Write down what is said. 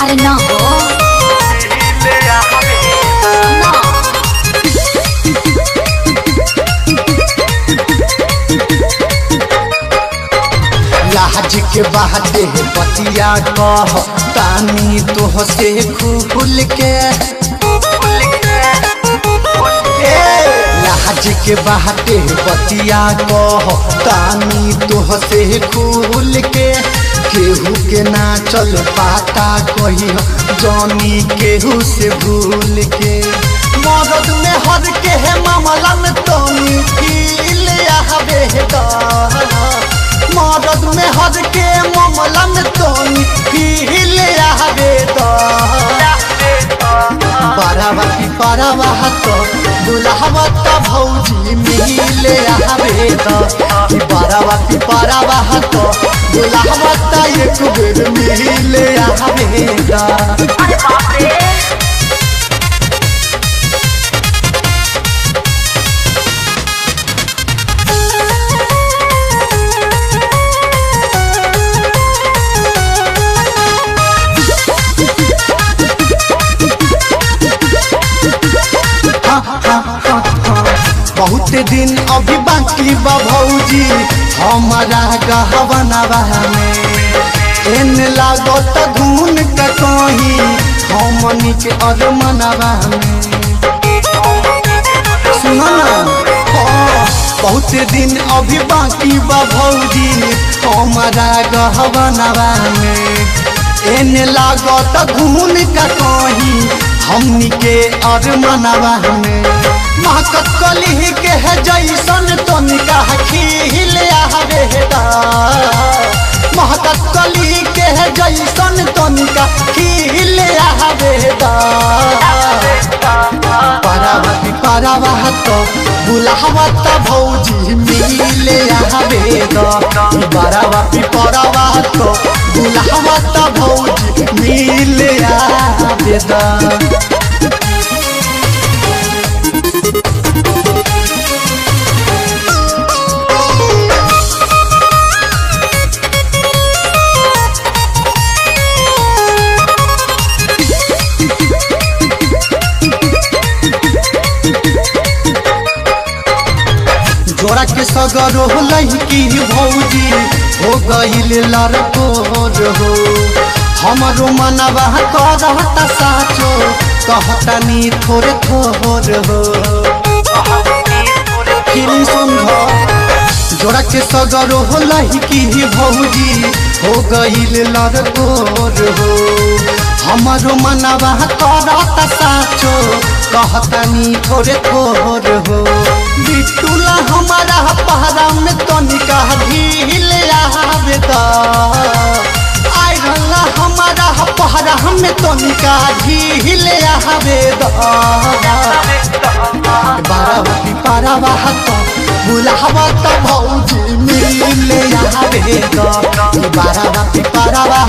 अरे ना हो लाज के बाटे बतिया कह तानी तोह से खुल के लाज के बाटे बतिया कह तानी तोह से खुल के केहू के ना चल पाता कही जानी केहू से भूल के मदद में हर के है मामला में तनी फील आवे मदद में हद के मामला में तनी फील आवे बराबा की बराबा तो दुल्हवा तो भौजी मिल आवे बराबा की बराबा तो दुल्हवा तो एक बेर मिल आवे बहुत दिन अभी बाकी बा भौजी हमारा गहवनवा में एन लागत घून का कहीं हमनी के अरमनवा में सुनो ना बहुत दिन अभी बाकी बा भौजी हमारा गहवनवा में एन लागत घून का कहीं हमनी के अरमनवा में महकत कली के है जैसन तनिका खिल आवे महकत कली के है जैसन तनिका खिल आवे परावती परावा तो बुलावा तो भौजी मिल आवे बरावती परावा तो बुलावा तो भौजी मिल आवे जोड़ा के सगरो लड़की भौजी हो गईल लड़कोर हो हमारो मनवा करता साचो कहता नी थोड़े थोर हो जोड़ा के सगरो लड़की भौजी हो गईल लड़कोर हो हमारो मनवा करता साचो कहता नी थोड़े थोर हो बिटुला हमारा पहरा में तनिका ढील आवे आइरला हमारा पहरा में तनिका ढील आवे बारावती पारावा तो बुलावा तो भौजी मिल आवे बारावती पारावा